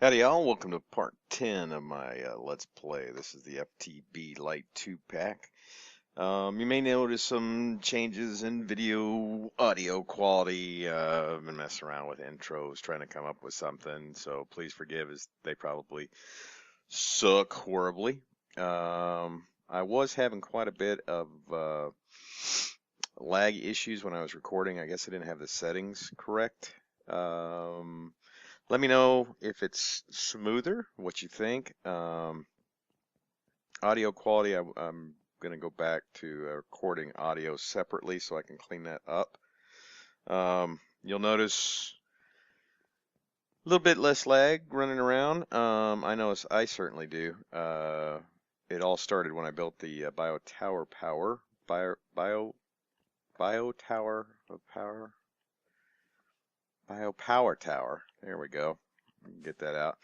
Howdy y'all, welcome to part 10 of my Let's Play. This is the FTB Lite 2-pack. You may notice some changes in video audio quality. I've been messing around with intros, trying to come up with something, so please forgive as they probably suck horribly. I was having quite a bit of lag issues when I was recording. I guess I didn't have the settings correct. Let me know if it's smoother, what you think. Audio quality, I'm going to go back to recording audio separately so I can clean that up. You'll notice a little bit less lag running around. I know I certainly do. It all started when I built the Bio Power Tower. There we go. Get that out.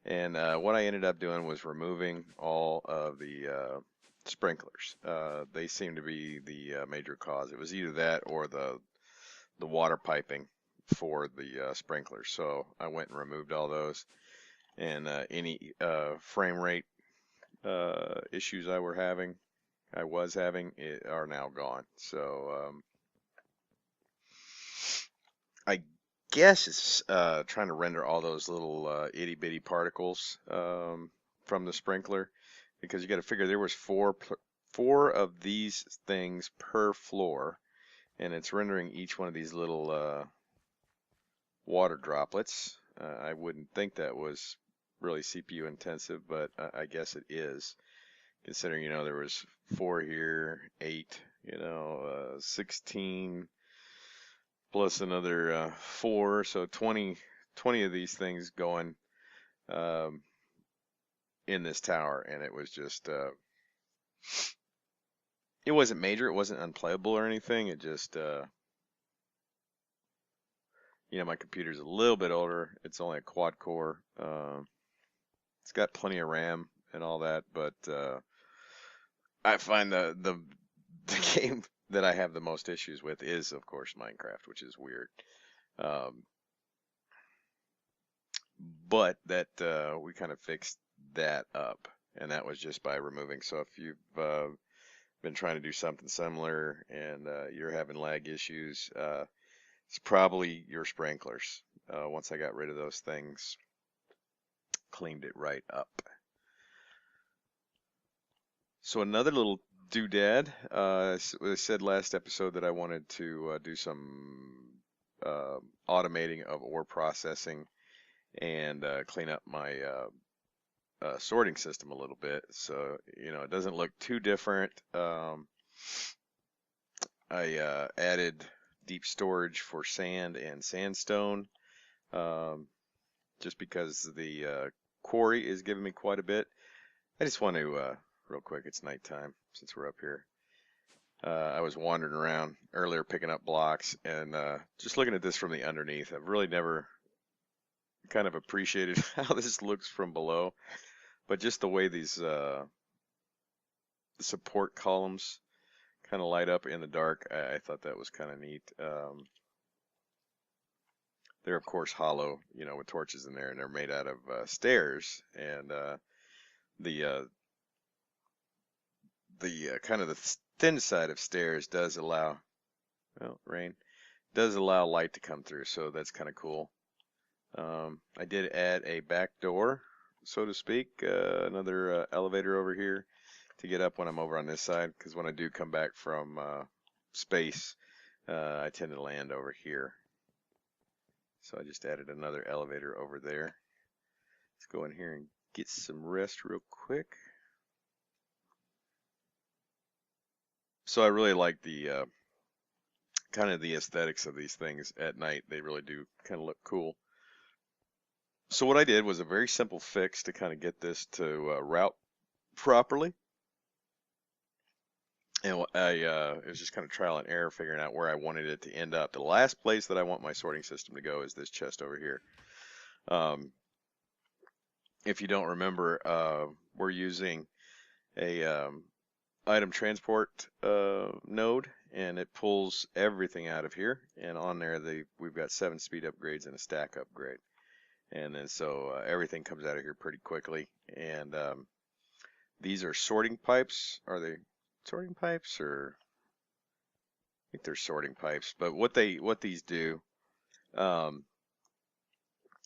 And what I ended up doing was removing all of the sprinklers. They seem to be the major cause. It was either that or the water piping for the sprinklers. So I went and removed all those, and any frame rate issues I was having, are now gone. So I guess it's trying to render all those little itty bitty particles from the sprinkler, because you got to figure there was four of these things per floor, and it's rendering each one of these little water droplets. I wouldn't think that was really CPU intensive, but I guess it is, considering there was 4 here, 8, 16 plus another 4, so 20 of these things going in this tower, and it was just it wasn't major, it wasn't unplayable or anything. It just my computer's a little bit older. It's only a quad core. It's got plenty of RAM and all that, but I find the game that I have the most issues with is, of course, Minecraft, which is weird. But that we kind of fixed that up, and that was just by removing. So if you've been trying to do something similar and you're having lag issues, it's probably your sprinklers. Once I got rid of those things, cleaned it right up. So another little doodad. I said last episode that I wanted to do some automating of ore processing and clean up my sorting system a little bit, so it doesn't look too different. I added deep storage for sand and sandstone, just because the quarry is giving me quite a bit. I just want to real quick, it's nighttime since we're up here. I was wandering around earlier picking up blocks, and just looking at this from the underneath, I've really never kind of appreciated how this looks from below, but just the way these support columns kind of light up in the dark, I thought that was kind of neat. They're of course hollow, with torches in there, and they're made out of stairs, and the kind of the thin side of stairs does allow, does allow light to come through, so that's kind of cool. I did add a back door, so to speak, another elevator over here to get up when I'm over on this side, because when I do come back from space, I tend to land over here. So I just added another elevator over there. Let's go in here and get some rest real quick. So I really like the kind of the aesthetics of these things at night. They really do kind of look cool. So what I did was a very simple fix to kind of get this to route properly. And it was just kind of trial and error figuring out where I wanted it to end up. The last place that I want my sorting system to go is this chest over here. If you don't remember, we're using a item transport node, and it pulls everything out of here. And on there, we've got 7 speed upgrades and a stack upgrade. And then so everything comes out of here pretty quickly. And these are sorting pipes. Are they sorting pipes, or I think they're sorting pipes? But what these do um,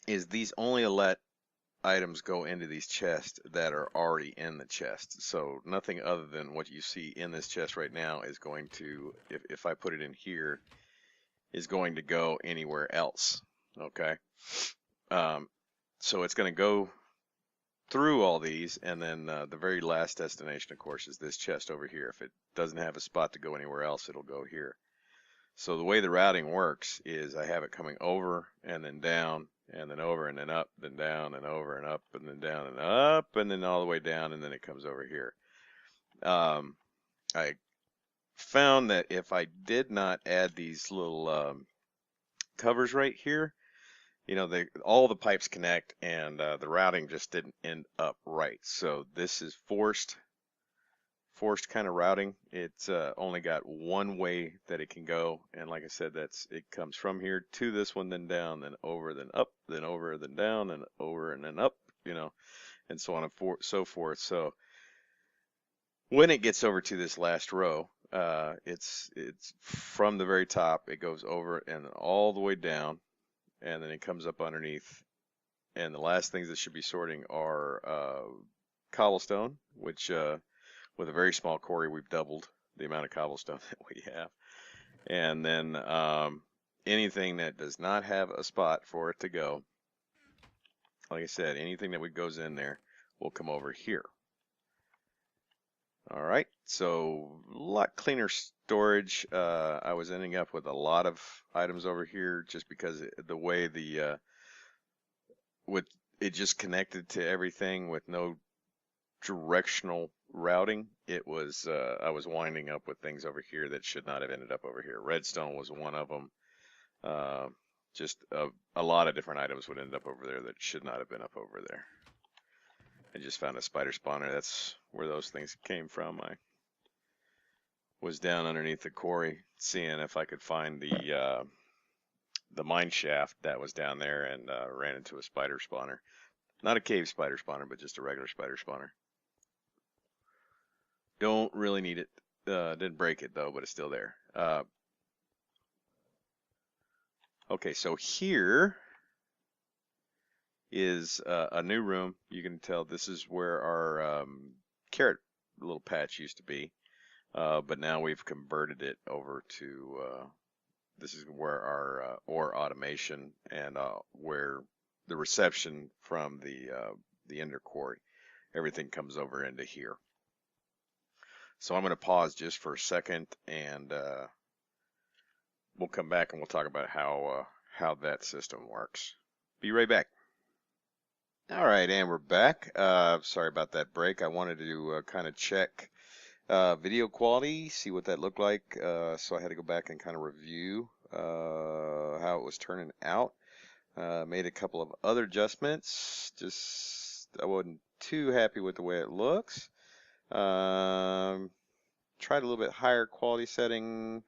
is these only let items go into these chests that are already in the chest. So nothing other than what you see in this chest right now is going to, if I put it in here, is going to go anywhere else. Okay. Um, so it's going to go through all these, and then the very last destination, of course, is this chest over here. If it doesn't have a spot to go anywhere else, it'll go here. So the way the routing works is I have it coming over and then down and then over and then up, then down and over and up and then down and up and then all the way down, and then it comes over here. I found that if I did not add these little covers right here, you know, all the pipes connect, and the routing just didn't end up right. So this is forced kind of routing. It's only got one way that it can go, and like I said, it comes from here to this one, then down, then over, then up, then over, then down, then over, and then up, you know, and so on and so forth. So when it gets over to this last row, it's from the very top, it goes over and all the way down, and then it comes up underneath. And the last things that should be sorting are cobblestone, which with a very small quarry, we've doubled the amount of cobblestone that we have. And then anything that does not have a spot for it to go, like I said, anything that goes in there will come over here. All right, so a lot cleaner storage. I was ending up with a lot of items over here just because the way with it just connected to everything with no directional routing, it was I was winding up with things over here that should not have ended up over here. Redstone was one of them. Just a lot of different items would end up over there that should not have been up over there. I just found a spider spawner. That's where those things came from. I was down underneath the quarry seeing if I could find the mine shaft that was down there, and ran into a spider spawner. Not a cave spider spawner, but just a regular spider spawner. Don't really need it. Didn't break it though, but it's still there. Okay, so here is a new room. You can tell this is where our carrot little patch used to be, but now we've converted it over to this is where our ore automation and where the reception from the ender quarry, everything comes over into here. So I'm going to pause just for a second, and we'll come back and we'll talk about how that system works. Be right back. All right, and we're back. Sorry about that break. I wanted to kind of check video quality, see what that looked like. So I had to go back and kind of review how it was turning out. Made a couple of other adjustments. Just I wasn't too happy with the way it looks. Tried a little bit higher quality setting.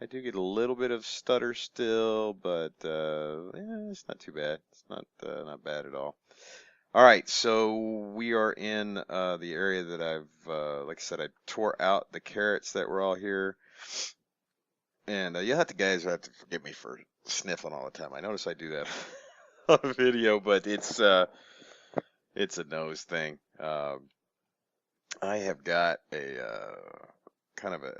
I do get a little bit of stutter still, but it's not too bad. It's not bad at all. All right, so we are in the area that I've, like I said, I tore out the carrots that were all here. And you'll have to, guys, have to forgive me for sniffling all the time. I notice I do that on video, but it's a nose thing. I have got a kind of a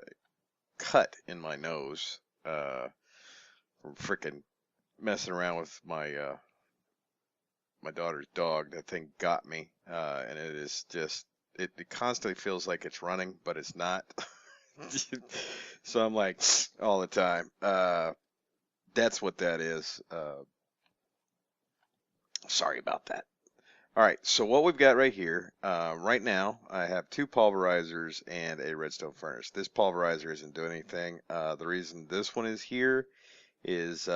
cut in my nose from frickin' messing around with my my daughter's dog. That thing got me, and it is just it constantly feels like it's running, but it's not. So I'm like all the time. That's what that is. Sorry about that. All right, so what we've got right here, right now, I have 2 pulverizers and a redstone furnace. This pulverizer isn't doing anything. The reason this one is here is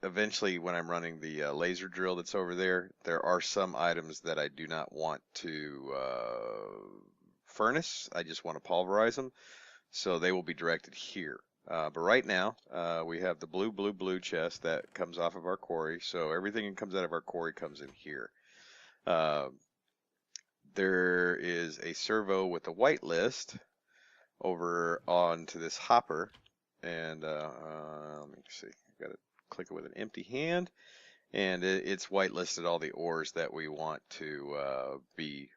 eventually when I'm running the laser drill that's over there, there are some items that I do not want to furnace. I just want to pulverize them, so they will be directed here. But right now, we have the blue chest that comes off of our quarry. So everything that comes out of our quarry comes in here. Uh, there is a servo with a white list over onto this hopper. And let me see, I've got to click it with an empty hand. And it's whitelisted all the ores that we want to be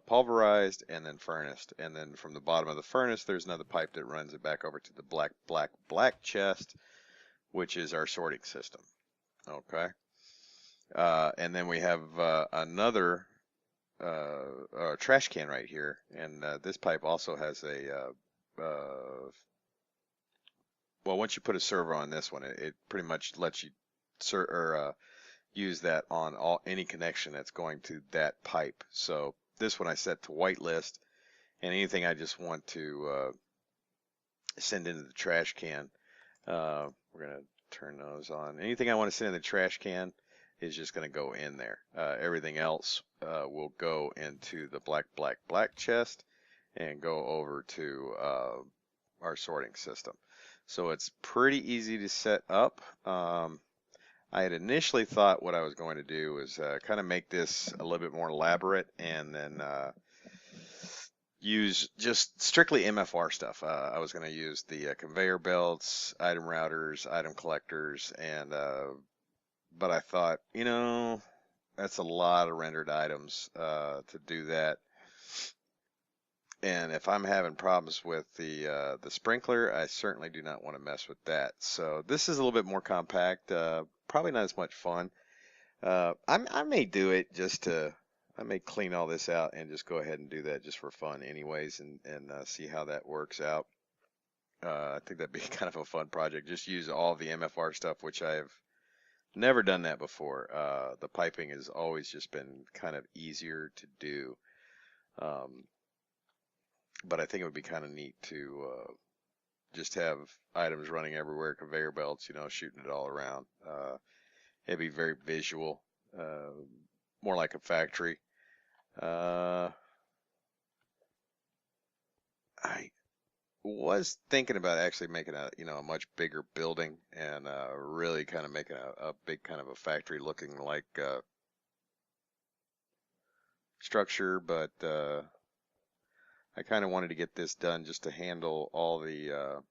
pulverized and then furnaced. And then from the bottom of the furnace, there's another pipe that runs it back over to the black chest, which is our sorting system. Okay. And then we have another trash can right here. And this pipe also has a, well, once you put a servo on this one, it pretty much lets you use that on any connection that's going to that pipe. So this one I set to whitelist, and anything I just want to send into the trash can, we're gonna turn those on. Anything I want to send in the trash can is just gonna go in there. Everything else will go into the black chest and go over to our sorting system. So it's pretty easy to set up. I had initially thought what I was going to do was kind of make this a little bit more elaborate and then use just strictly MFR stuff. I was going to use the conveyor belts, item routers, item collectors, and but I thought, that's a lot of rendered items to do that. And if I'm having problems with the sprinkler, I certainly do not want to mess with that. So this is a little bit more compact, probably not as much fun. I may do it I may clean all this out and just go ahead and do that just for fun anyways and see how that works out. I think that'd be kind of a fun project. Just use all the MFR stuff, which I've never done that before. The piping has always just been kind of easier to do. But I think it would be kind of neat to just have items running everywhere, conveyor belts, shooting it all around. It'd be very visual, more like a factory. I was thinking about actually making a much bigger building and really kind of making a big kind of a factory looking like structure, but I kind of wanted to get this done just to handle all the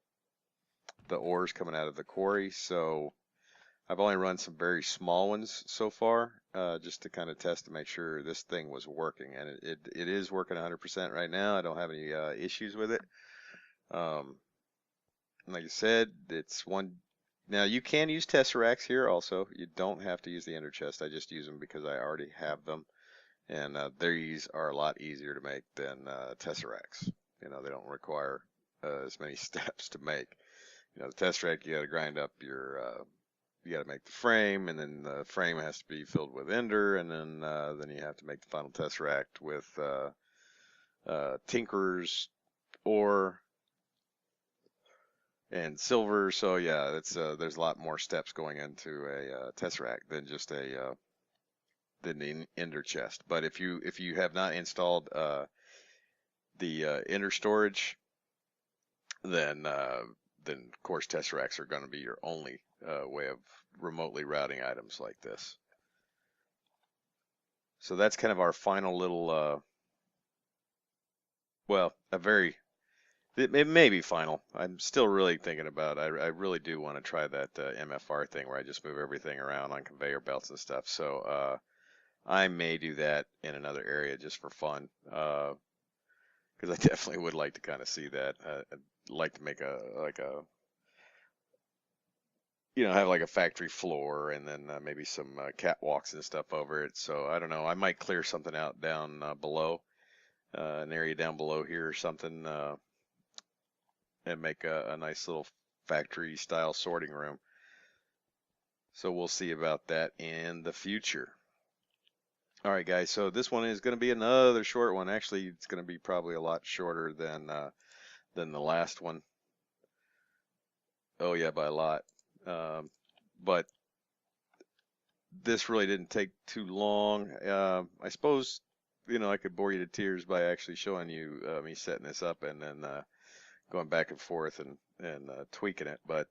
ores coming out of the quarry. So I've only run some very small ones so far, just to kind of test to make sure this thing was working, and it is working 100% right now. I don't have any issues with it. Like I said, it's one. Now you can use tesseracts here also. You don't have to use the ender chest. I just use them because I already have them. And these are a lot easier to make than tesseracts. They don't require as many steps to make. The tesseract, you got to grind up you got to make the frame, and then the frame has to be filled with ender, and then you have to make the final tesseract with tinker's ore and silver. So yeah, there's a lot more steps going into a tesseract than just than the ender chest. But if you have not installed the ender storage, then of course tesseracts are going to be your only way of remotely routing items like this. So that's kind of our final little it may be final. I'm still really thinking about I really do want to try that MFR thing where I just move everything around on conveyor belts and stuff. So I may do that in another area just for fun, because I definitely would like to kind of see that. I'd like to make have like a factory floor and then maybe some catwalks and stuff over it. So I don't know. I might clear something out down below, an area down below here or something, and make a nice little factory style sorting room. So we'll see about that in the future. All right, guys, so this one is going to be another short one. Actually, it's going to be probably a lot shorter than the last one. Oh yeah, by a lot. But this really didn't take too long. I suppose, I could bore you to tears by actually showing you me setting this up and then going back and forth and tweaking it. But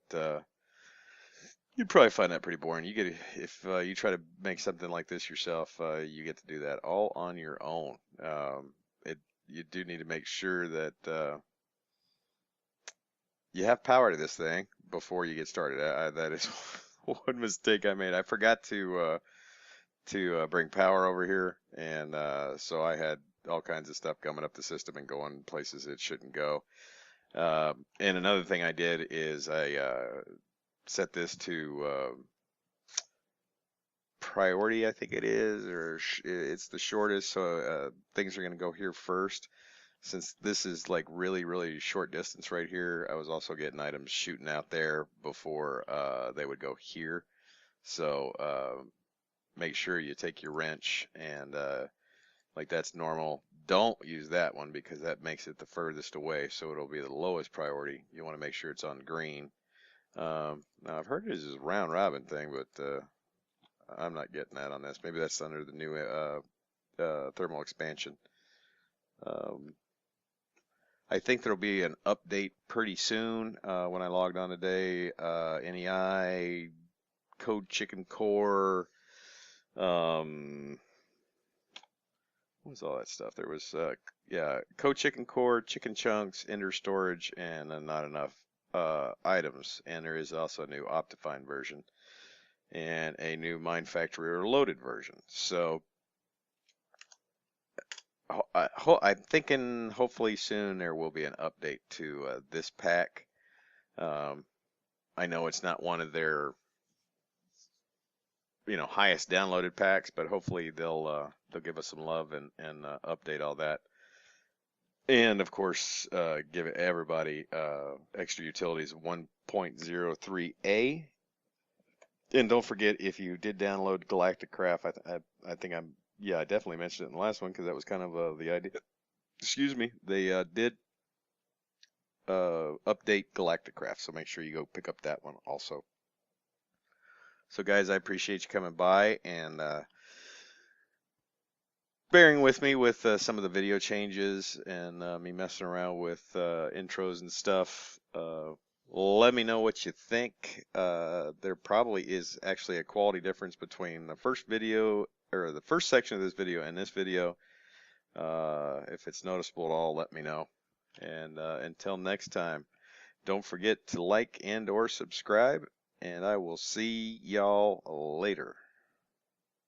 you'd probably find that pretty boring. You get if you try to make something like this yourself, you get to do that all on your own. It you do need to make sure that you have power to this thing before you get started. That is one mistake I made. I forgot to bring power over here, and so I had all kinds of stuff coming up the system and going places it shouldn't go. And another thing I did is I set this to priority, I think it is, or it's the shortest, so things are going to go here first. Since this is like really, really short distance right here, I was also getting items shooting out there before they would go here. So make sure you take your wrench and like that's normal. Don't use that one because that makes it the furthest away, so it'll be the lowest priority. You want to make sure it's on green. Now I've heard this is a round robin thing, but I'm not getting that on this. Maybe that's under the new thermal expansion. I think there'll be an update pretty soon. When I logged on today, NEI, Code Chicken Core, what was all that stuff? There was, yeah, Code Chicken Core, Chicken Chunks, Ender Storage, and not enough items. And there is also a new Optifine version and a new Mine Factory Reloaded version. So I'm thinking hopefully soon there will be an update to this pack. I know it's not one of their highest downloaded packs, but hopefully they'll give us some love and update all that. And of course, give everybody extra utilities 1.03a. And don't forget, if you did download Galactic Craft, I think I definitely mentioned it in the last one because that was kind of the idea. Excuse me, they did update Galactic Craft, so make sure you go pick up that one also. So guys, I appreciate you coming by and bearing with me with some of the video changes and me messing around with intros and stuff. Let me know what you think. There probably is actually a quality difference between the first video or the first section of this video and this video. If it's noticeable at all, let me know. And until next time, don't forget to like and or subscribe, and I will see y'all later.